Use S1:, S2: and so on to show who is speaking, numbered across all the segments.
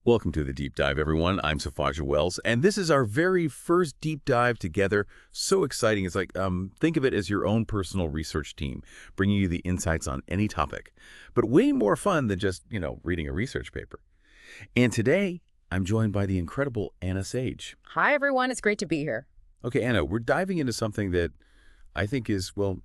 S1: Welcome to the Deep Dive, everyone. I'm Safaja Wells, and this is our very first deep dive together. So exciting. It's like, think of it as your own personal research team, bringing you the insights on any topic, but way more fun than just, reading a research paper. And today, I'm joined by the incredible Anna Sage.
S2: Hi, everyone. It's great to be here.
S1: Okay, Anna, we're diving into something that I think is, well,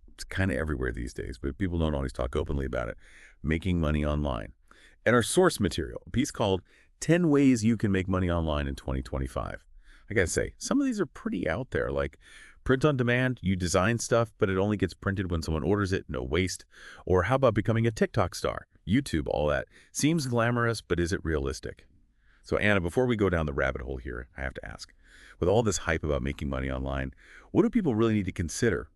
S1: it's kind of everywhere these days, but people don't always talk openly about it, making money online. And our source material, a piece called 10 Ways You Can Make Money Online in 2025. I gotta say, some of these are pretty out there, like print on demand, you design stuff, but it only gets printed when someone orders it, no waste. Or how about becoming a TikTok star, YouTube, all that. Seems glamorous, but is it realistic? So Anna, before we go down the rabbit hole here, I have to ask, with all this hype about making money online, what do people really need to consider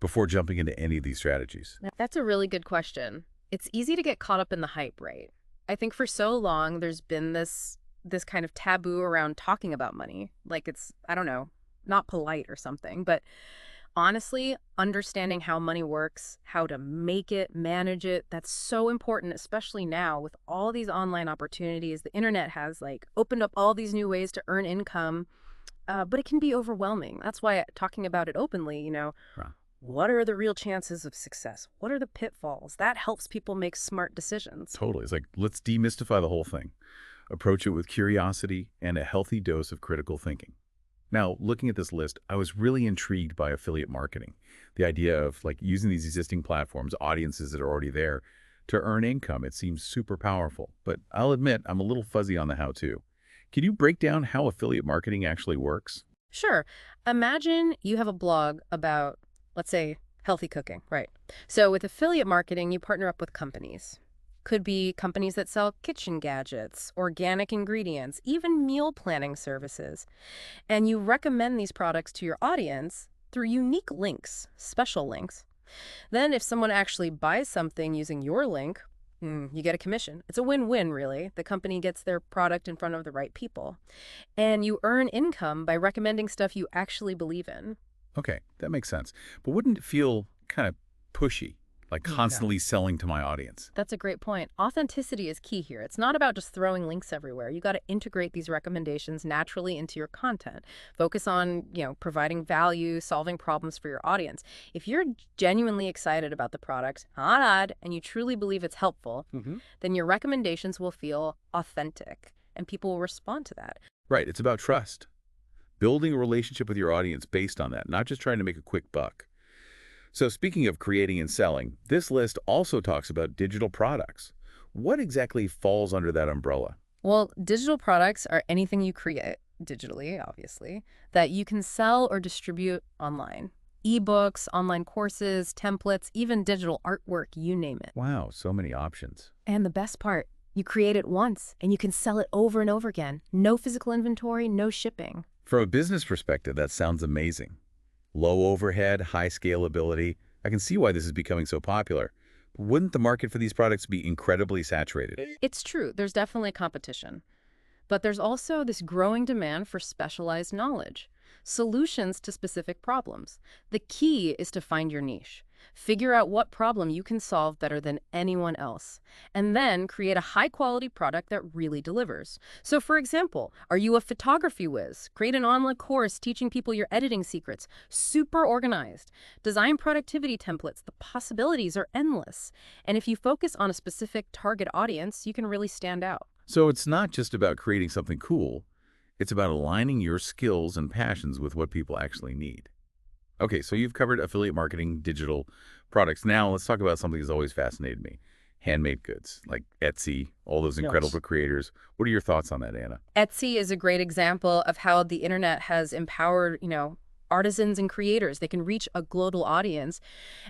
S1: before jumping into any of these strategies?
S2: That's a really good question. It's easy to get caught up in the hype, right? I think for so long there's been this kind of taboo around talking about money. Like it's, I don't know, not polite or something. But honestly, understanding how money works, how to make it, manage it, that's so important, especially now with all these online opportunities. The internet has like opened up all these new ways to earn income, but it can be overwhelming. That's why talking about it openly,
S1: Right.
S2: what are the real chances of success? What are the pitfalls? That helps people make smart decisions.
S1: Totally. It's like, let's demystify the whole thing. Approach it with curiosity and a healthy dose of critical thinking. Now, looking at this list, I was really intrigued by affiliate marketing. The idea of like using these existing platforms, audiences that are already there, to earn income. It seems super powerful. But I'll admit, I'm a little fuzzy on the how-to. Can you break down how affiliate marketing actually works?
S2: Sure. Imagine you have a blog about, let's say, healthy cooking, right? So with affiliate marketing, you partner up with companies. Could be companies that sell kitchen gadgets, organic ingredients, even meal planning services. And you recommend these products to your audience through unique links, special links. Then if someone actually buys something using your link, you get a commission. It's a win-win, really. The company gets their product in front of the right people. And you earn income by recommending stuff you actually believe in.
S1: Okay, that makes sense. But wouldn't it feel kind of pushy, like
S2: Yeah.
S1: constantly selling to my audience?
S2: That's a great point. Authenticity is key here. It's not about just throwing links everywhere. You got to integrate these recommendations naturally into your content. Focus on, providing value, solving problems for your audience. If you're genuinely excited about the product, not odd, and you truly believe it's helpful, then your recommendations will feel authentic and people will respond to that.
S1: Right, it's about trust. Building a relationship with your audience based on that, not just trying to make a quick buck. So speaking of creating and selling, this list also talks about digital products. What exactly falls under that umbrella?
S2: Well, digital products are anything you create digitally, obviously, that you can sell or distribute online. Ebooks, online courses, templates, even digital artwork, you name it.
S1: Wow, so many options.
S2: And the best part, you create it once and you can sell it over and over again. No physical inventory, no shipping.
S1: From a business perspective, that sounds amazing. Low overhead, high scalability. I can see why this is becoming so popular. But wouldn't the market for these products be incredibly saturated?
S2: It's true, there's definitely competition. But there's also this growing demand for specialized knowledge, solutions to specific problems. The key is to find your niche. Figure out what problem you can solve better than anyone else, and then create a high-quality product that really delivers. So for example, are you a photography whiz? Create an online course teaching people your editing secrets. Super organized. Design productivity templates. The possibilities are endless. And if you focus on a specific target audience, you can really stand out.
S1: So it's not just about creating something cool. It's about aligning your skills and passions with what people actually need. Okay, so you've covered affiliate marketing, digital products. Now let's talk about something that's always fascinated me. Handmade goods, like Etsy, all those incredible creators. What are your thoughts on that, Anna?
S2: Etsy is a great example of how the internet has empowered, artisans and creators. They can reach a global audience,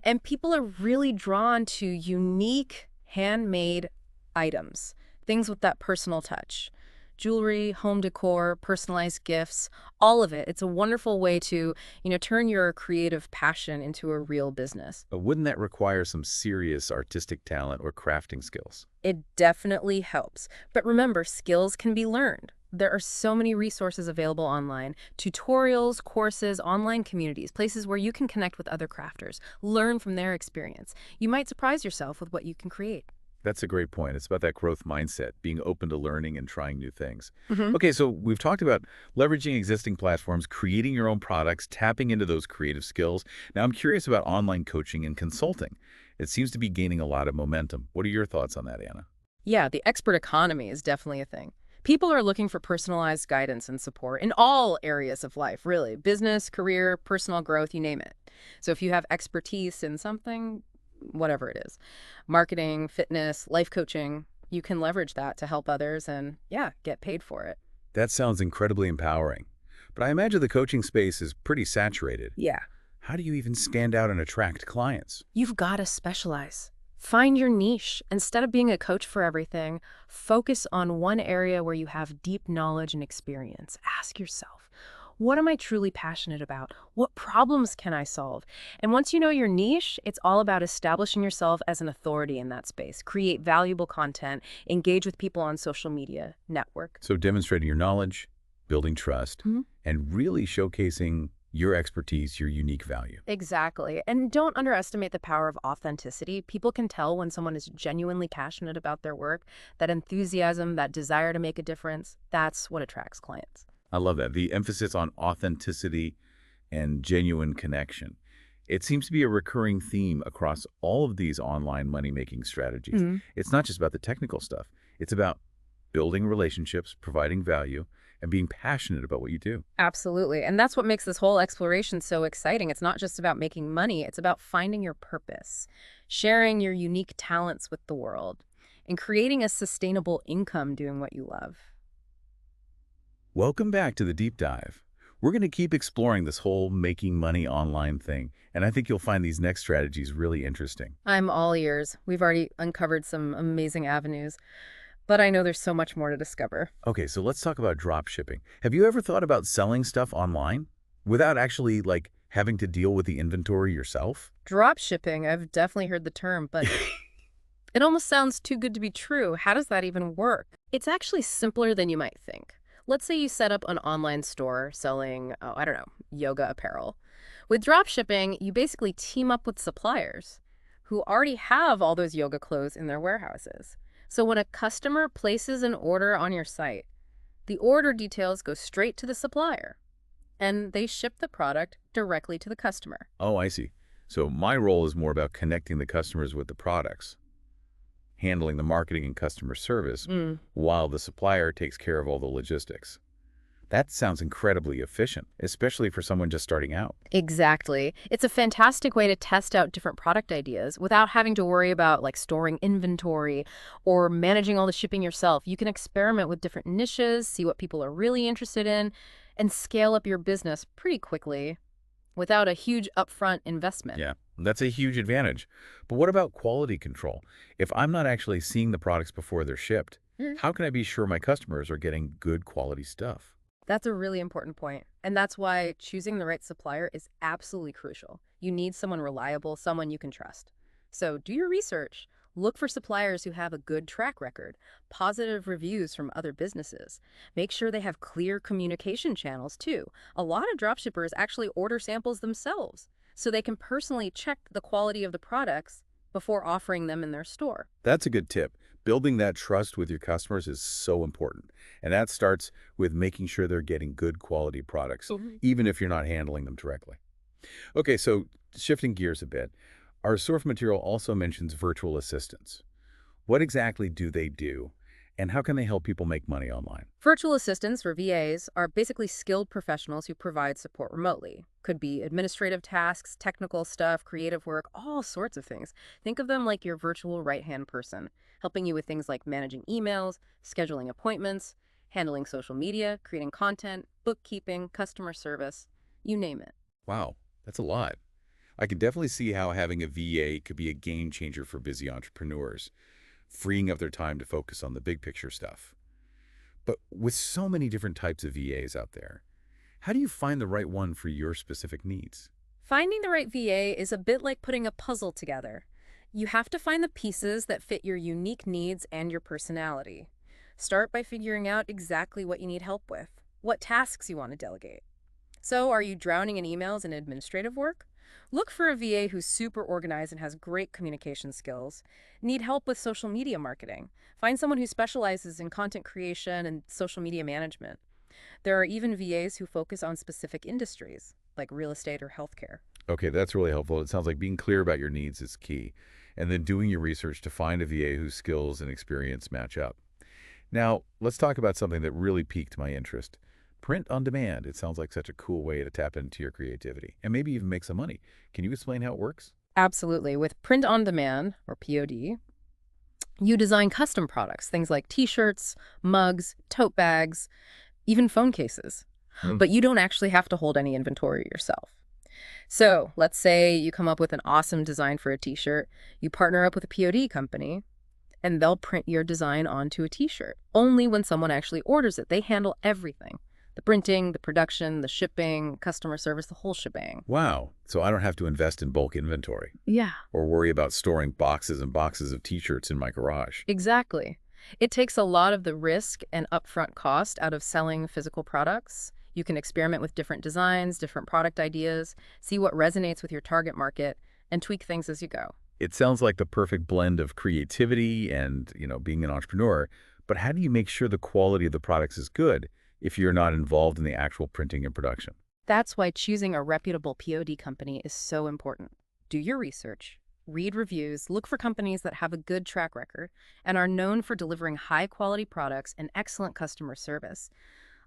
S2: and people are really drawn to unique handmade items, things with that personal touch. Jewelry, home decor, personalized gifts, all of it. It's a wonderful way to, turn your creative passion into a real business.
S1: But wouldn't that require some serious artistic talent or crafting skills?
S2: It definitely helps. But remember, skills can be learned. There are so many resources available online, tutorials, courses, online communities, places where you can connect with other crafters, learn from their experience. You might surprise yourself with what you can create.
S1: That's a great point. It's about that growth mindset, being open to learning and trying new things.
S2: Hmm.
S1: Okay, so we've talked about leveraging existing platforms, creating your own products, tapping into those creative skills. Now, I'm curious about online coaching and consulting. It seems to be gaining a lot of momentum. What are your thoughts on that, Anna?
S2: Yeah, the expert economy is definitely a thing. People are looking for personalized guidance and support in all areas of life, really. Business, career, personal growth, you name it. So if you have expertise in something, whatever it is, marketing, fitness, life coaching, you can leverage that to help others and, yeah, get paid for it.
S1: That sounds incredibly empowering. But I imagine the coaching space is pretty saturated.
S2: Yeah.
S1: How do you even stand out and attract clients?
S2: You've got to specialize. Find your niche. Instead of being a coach for everything, focus on one area where you have deep knowledge and experience. Ask yourself, what am I truly passionate about? What problems can I solve? And once you know your niche, it's all about establishing yourself as an authority in that space. Create valuable content, engage with people on social media, network.
S1: So demonstrating your knowledge, building trust,
S2: Mhm.
S1: and really showcasing your expertise, your unique value.
S2: Exactly. And don't underestimate the power of authenticity. People can tell when someone is genuinely passionate about their work. That enthusiasm, that desire to make a difference, that's what attracts clients.
S1: I love that. The emphasis on authenticity and genuine connection. It seems to be a recurring theme across all of these online money-making strategies.
S2: Mhm.
S1: It's not just about the technical stuff. It's about building relationships, providing value, and being passionate about what you do.
S2: Absolutely. And that's what makes this whole exploration so exciting. It's not just about making money, it's about finding your purpose, sharing your unique talents with the world, and creating a sustainable income doing what you love.
S1: Welcome back to the Deep Dive. We're going to keep exploring this whole making money online thing, and I think you'll find these next strategies really interesting.
S2: I'm all ears. We've already uncovered some amazing avenues, but I know there's so much more to discover.
S1: Okay, so let's talk about drop shipping. Have you ever thought about selling stuff online without actually having to deal with the inventory yourself?
S2: Drop shipping, I've definitely heard the term, but it almost sounds too good to be true. How does that even work? It's actually simpler than you might think. Let's say you set up an online store selling, oh, I don't know, yoga apparel. With drop shipping, you basically team up with suppliers who already have all those yoga clothes in their warehouses. So when a customer places an order on your site, the order details go straight to the supplier and they ship the product directly to the customer.
S1: Oh, I see. So my role is more about connecting the customers with the products, handling the marketing and customer service, while the supplier takes care of all the logistics. That sounds incredibly efficient, especially for someone just starting out.
S2: Exactly. It's a fantastic way to test out different product ideas without having to worry about storing inventory or managing all the shipping yourself. You can experiment with different niches, see what people are really interested in, and scale up your business pretty quickly without a huge upfront investment.
S1: Yeah, that's a huge advantage. But what about quality control? If I'm not actually seeing the products before they're shipped,
S2: Mhm.
S1: how can I be sure my customers are getting good quality stuff?
S2: That's a really important point. And that's why choosing the right supplier is absolutely crucial. You need someone reliable, someone you can trust. So do your research. Look for suppliers who have a good track record, positive reviews from other businesses. Make sure they have clear communication channels too. A lot of dropshippers actually order samples themselves, so they can personally check the quality of the products before offering them in their store.
S1: That's a good tip. Building that trust with your customers is so important. And that starts with making sure they're getting good quality products,
S2: Mhm.
S1: even if you're not handling them directly. Okay, so shifting gears a bit, our source material also mentions virtual assistants. What exactly do they do, and how can they help people make money online?
S2: Virtual assistants, or VAs, are basically skilled professionals who provide support remotely. Could be administrative tasks, technical stuff, creative work, all sorts of things. Think of them like your virtual right-hand person, helping you with things like managing emails, scheduling appointments, handling social media, creating content, bookkeeping, customer service, you name it.
S1: Wow, that's a lot. I can definitely see how having a VA could be a game changer for busy entrepreneurs, freeing up their time to focus on the big picture stuff. But with so many different types of VAs out there, how do you find the right one for your specific needs?
S2: Finding the right VA is a bit like putting a puzzle together. You have to find the pieces that fit your unique needs and your personality. Start by figuring out exactly what you need help with, what tasks you want to delegate. So, are you drowning in emails and administrative work? Look for a VA who's super organized and has great communication skills. Need help with social media marketing? Find someone who specializes in content creation and social media management. There are even VAs who focus on specific industries, like real estate or healthcare.
S1: Okay, that's really helpful. It sounds like being clear about your needs is key, and then doing your research to find a VA whose skills and experience match up. Now, let's talk about something that really piqued my interest. Print on demand. It sounds like such a cool way to tap into your creativity and maybe even make some money. Can you explain how it works?
S2: Absolutely. With print on demand, or POD, you design custom products, things like t-shirts, mugs, tote bags, even phone cases.
S1: Hmm.
S2: But you don't actually have to hold any inventory yourself. So let's say you come up with an awesome design for a t-shirt, you partner up with a POD company, and they'll print your design onto a t-shirt. Only when someone actually orders it. They handle everything. The printing, the production, the shipping, customer service, the whole shebang.
S1: Wow. So I don't have to invest in bulk inventory
S2: Yeah,
S1: or worry about storing boxes and boxes of t-shirts in my garage.
S2: exactly. It takes a lot of the risk and upfront cost out of selling physical products. You can experiment with different designs, different product ideas, see what resonates with your target market, and tweak things as you go.
S1: It sounds like the perfect blend of creativity and, being an entrepreneur. But how do you make sure the quality of the products is good if you're not involved in the actual printing and production?
S2: That's why choosing a reputable POD company is so important. Do your research, read reviews, look for companies that have a good track record and are known for delivering high-quality products and excellent customer service.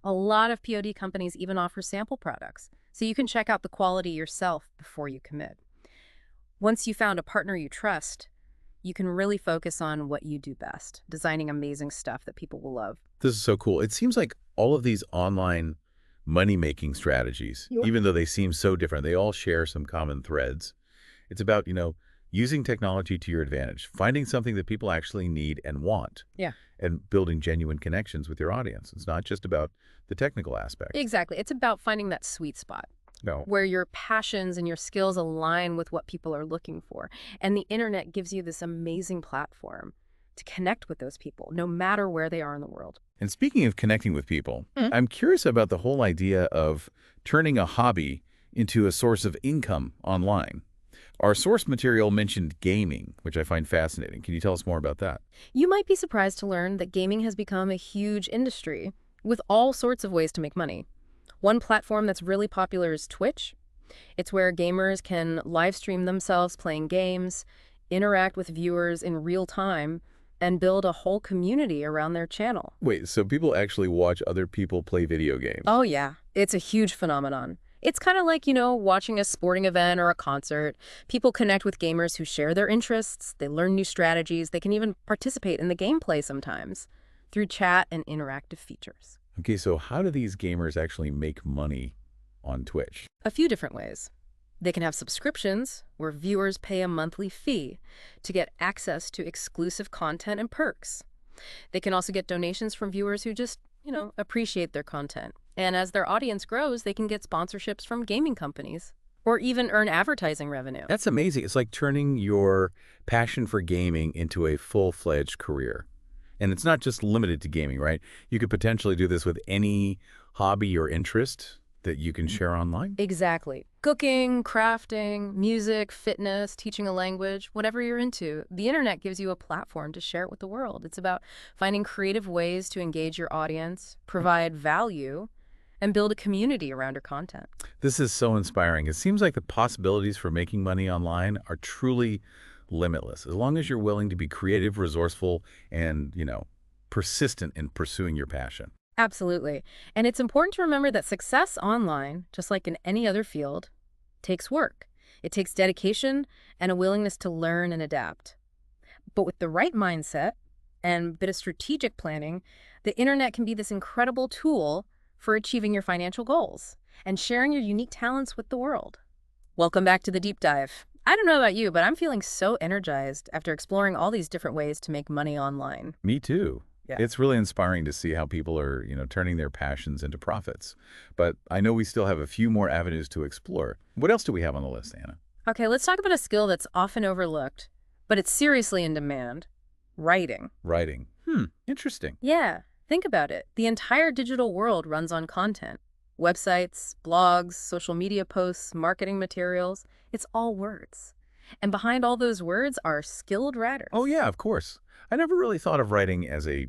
S2: A lot of POD companies even offer sample products, so you can check out the quality yourself before you commit. Once you found a partner you trust, you can really focus on what you do best, designing amazing stuff that people will love.
S1: This is so cool. It seems like all of these online money-making strategies,
S2: Yeah.
S1: even though they seem so different, they all share some common threads. It's about, using technology to your advantage, finding something that people actually need and want,
S2: Yeah.
S1: and building genuine connections with your audience. It's not just about the technical aspect.
S2: Exactly. It's about finding that sweet spot,
S1: No.
S2: where your passions and your skills align with what people are looking for. And the internet gives you this amazing platform to connect with those people, no matter where they are in the world.
S1: And speaking of connecting with people,
S2: Mhm.
S1: I'm curious about the whole idea of turning a hobby into a source of income online. Our source material mentioned gaming, which I find fascinating. Can you tell us more about that?
S2: You might be surprised to learn that gaming has become a huge industry with all sorts of ways to make money. One platform that's really popular is Twitch. It's where gamers can live stream themselves playing games, interact with viewers in real time, and build a whole community around their channel.
S1: Wait, so people actually watch other people play video games?
S2: Oh, yeah. It's a huge phenomenon. It's kind of like, watching a sporting event or a concert. People connect with gamers who share their interests. They learn new strategies. They can even participate in the gameplay sometimes through chat and interactive features.
S1: Okay, so how do these gamers actually make money on Twitch?
S2: A few different ways. They can have subscriptions where viewers pay a monthly fee to get access to exclusive content and perks. They can also get donations from viewers who just, appreciate their content. And as their audience grows, they can get sponsorships from gaming companies or even earn advertising revenue.
S1: That's amazing. It's like turning your passion for gaming into a full-fledged career. And it's not just limited to gaming, right? You could potentially do this with any hobby or interest that you can share online.
S2: Exactly. Cooking, crafting, music, fitness, teaching a language, whatever you're into, the internet gives you a platform to share it with the world. It's about finding creative ways to engage your audience, provide value, and build a community around your content.
S1: This is so inspiring. It seems like the possibilities for making money online are truly limitless, as long as you're willing to be creative, resourceful, and, persistent in pursuing your passion.
S2: Absolutely. And it's important to remember that success online, just like in any other field, takes work. It takes dedication and a willingness to learn and adapt. But with the right mindset and a bit of strategic planning, the internet can be this incredible tool for achieving your financial goals and sharing your unique talents with the world. Welcome back to the deep dive. I don't know about you, but I'm feeling so energized after exploring all these different ways to make money online.
S1: Me too.
S2: Yeah.
S1: It's really inspiring to see how people are, turning their passions into profits. But I know we still have a few more avenues to explore. What else do we have on the list, Anna?
S2: Okay, let's talk about a skill that's often overlooked, but it's seriously in demand: writing.
S1: Writing. Interesting.
S2: Yeah, think about it. The entire digital world runs on content. Websites, blogs, social media posts, marketing materials, it's all words. And behind all those words are skilled
S1: Oh,
S2: writers.
S1: yeah, of course. I never really thought of writing as a,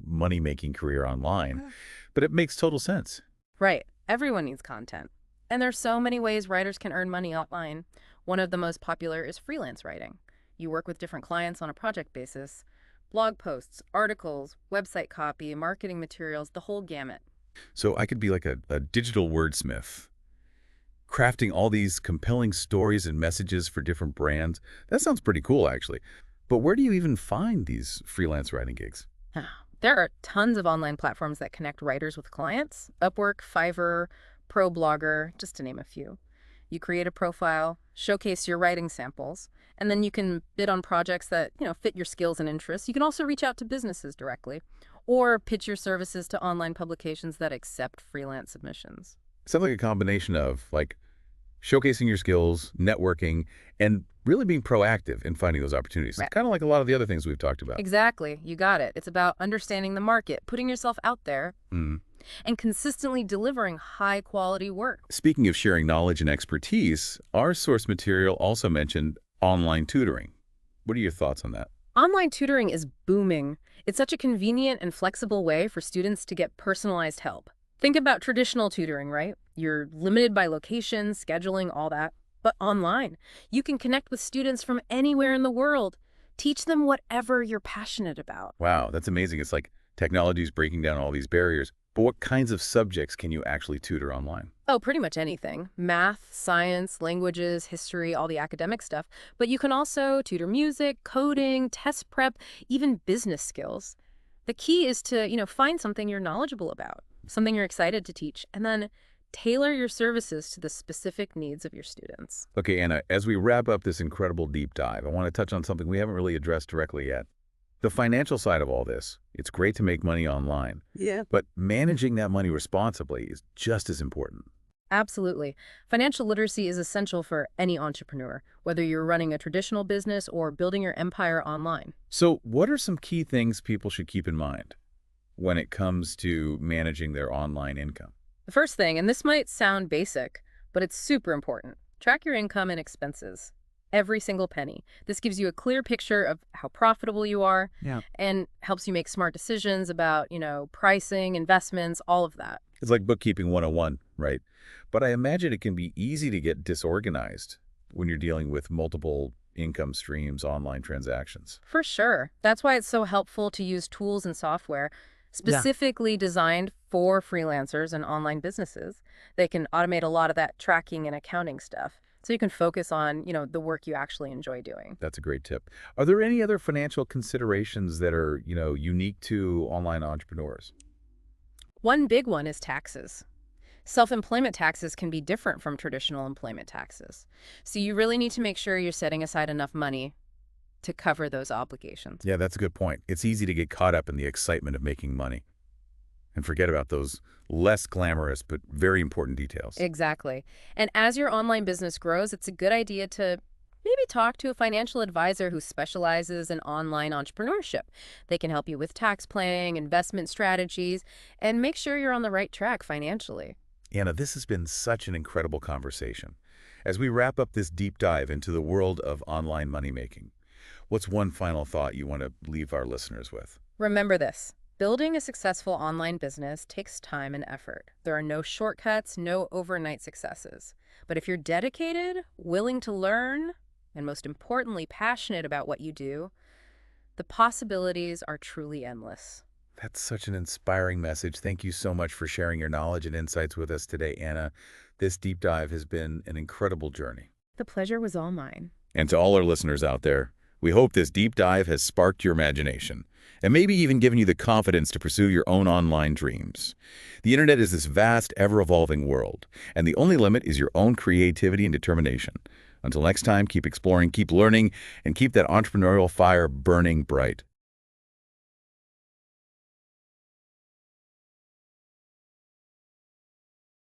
S1: money-making career online, but it makes total sense.
S2: Right. Everyone needs content. And there's so many ways writers can earn money online. One of the most popular is freelance writing. You work with different clients on a project basis. Blog posts, articles, website copy, marketing materials, the whole gamut.
S1: So I could be like a digital wordsmith, crafting all these compelling stories and messages for different brands. That sounds pretty cool, actually. But where do you even find these freelance writing gigs?
S2: There are tons of online platforms that connect writers with clients. Upwork, Fiverr, ProBlogger, just to name a few. You create a profile, showcase your writing samples, and then you can bid on projects that, fit your skills and interests. You can also reach out to businesses directly or pitch your services to online publications that accept freelance submissions.
S1: Sounds like a combination of, like, showcasing your skills, networking, and really being proactive in finding those opportunities. It's
S2: Right.
S1: kind of like a lot of the other things we've talked about.
S2: Exactly. You got it. It's about understanding the market, putting yourself out there,
S1: Mm.
S2: and consistently delivering high quality work.
S1: Speaking of sharing knowledge and expertise, our source material also mentioned online tutoring. What are your thoughts on that?
S2: Online tutoring is booming. It's such a convenient and flexible way for students to get personalized help. Think about traditional tutoring, right? You're limited by location, scheduling, all that. But online, you can connect with students from anywhere in the world. Teach them whatever you're passionate about.
S1: Wow, that's amazing. It's like technology is breaking down all these barriers. But what kinds of subjects can you actually tutor online?
S2: Oh, pretty much anything. Math, science, languages, history, all the academic stuff. But you can also tutor music, coding, test prep, even business skills. The key is to, find something you're knowledgeable about, something you're excited to teach, and then tailor your services to the specific needs of your students.
S1: Okay, Anna, as we wrap up this incredible deep dive, I want to touch on something we haven't really addressed directly yet. The financial side of all this. It's great to make money online,
S2: Yeah.
S1: but managing that money responsibly is just as important.
S2: Absolutely. Financial literacy is essential for any entrepreneur, whether you're running a traditional business or building your empire online.
S1: So what are some key things people should keep in mind when it comes to managing their online income?
S2: The first thing, and this might sound basic, but it's super important, track your income and expenses. Every single penny. This gives you a clear picture of how profitable you are
S1: Yeah.
S2: and helps you make smart decisions about, pricing, investments, all of that.
S1: It's like bookkeeping 101, right? But I imagine it can be easy to get disorganized when you're dealing with multiple income streams, online transactions.
S2: For sure. That's why it's so helpful to use tools and software specifically designed for freelancers and online businesses. They can automate a lot of that tracking and accounting stuff. So you can focus on, the work you actually enjoy doing.
S1: That's a great tip. Are there any other financial considerations that are, unique to online entrepreneurs?
S2: One big one is taxes. Self-employment taxes can be different from traditional employment taxes. So you really need to make sure you're setting aside enough money to cover those obligations.
S1: Yeah, that's a good point. It's easy to get caught up in the excitement of making money and forget about those less glamorous but very important details.
S2: Exactly. And as your online business grows, it's a good idea to maybe talk to a financial advisor who specializes in online entrepreneurship. They can help you with tax planning, investment strategies, and make sure you're on the right track financially.
S1: Anna, this has been such an incredible conversation. As we wrap up this deep dive into the world of online money making, what's one final thought you want to leave our listeners with?
S2: Remember this. Building a successful online business takes time and effort. There are no shortcuts, no overnight successes. But if you're dedicated, willing to learn, and most importantly, passionate about what you do, the possibilities are truly endless.
S1: That's such an inspiring message. Thank you so much for sharing your knowledge and insights with us today, Anna. This deep dive has been an incredible journey.
S2: The pleasure was all mine.
S1: And to all our listeners out there, we hope this deep dive has sparked your imagination and maybe even given you the confidence to pursue your own online dreams. The internet is this vast, ever-evolving world, and the only limit is your own creativity and determination. Until next time, keep exploring, keep learning, and keep that entrepreneurial fire burning bright.